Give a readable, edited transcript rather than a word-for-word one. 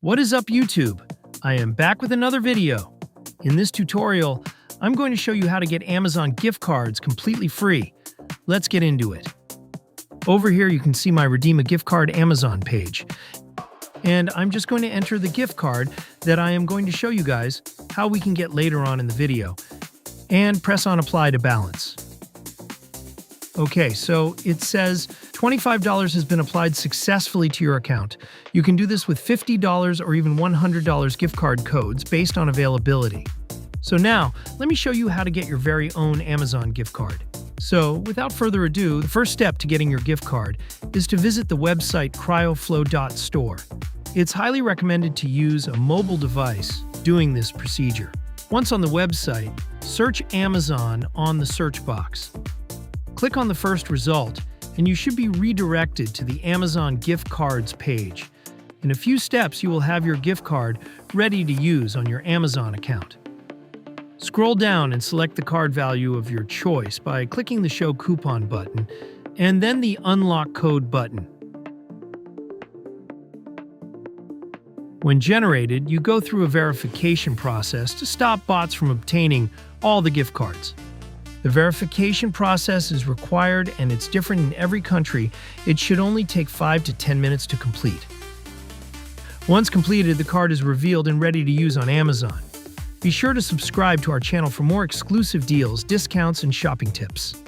What is up, YouTube? I am back with another video. In this tutorial, I'm going to show you how to get Amazon gift cards completely free. Let's get into it. Over here you can see my Redeem a Gift Card Amazon page. And I'm just going to enter the gift card that I am going to show you guys how we can get later on in the video. And press on Apply to Balance. Okay, so it says $25 has been applied successfully to your account. You can do this with $50 or even $100 gift card codes based on availability. So now, let me show you how to get your very own Amazon gift card. So, without further ado, the first step to getting your gift card is to visit the website cryoflow.store. It's highly recommended to use a mobile device doing this procedure. Once on the website, search Amazon on the search box. Click on the first result, and you should be redirected to the Amazon gift cards page. In a few steps, you will have your gift card ready to use on your Amazon account. Scroll down and select the card value of your choice by clicking the Show Coupon button, and then the Unlock Code button. When generated, you go through a verification process to stop bots from obtaining all the gift cards. The verification process is required and it's different in every country. It should only take 5 to 10 minutes to complete. Once completed, the card is revealed and ready to use on Amazon. Be sure to subscribe to our channel for more exclusive deals, discounts, and shopping tips.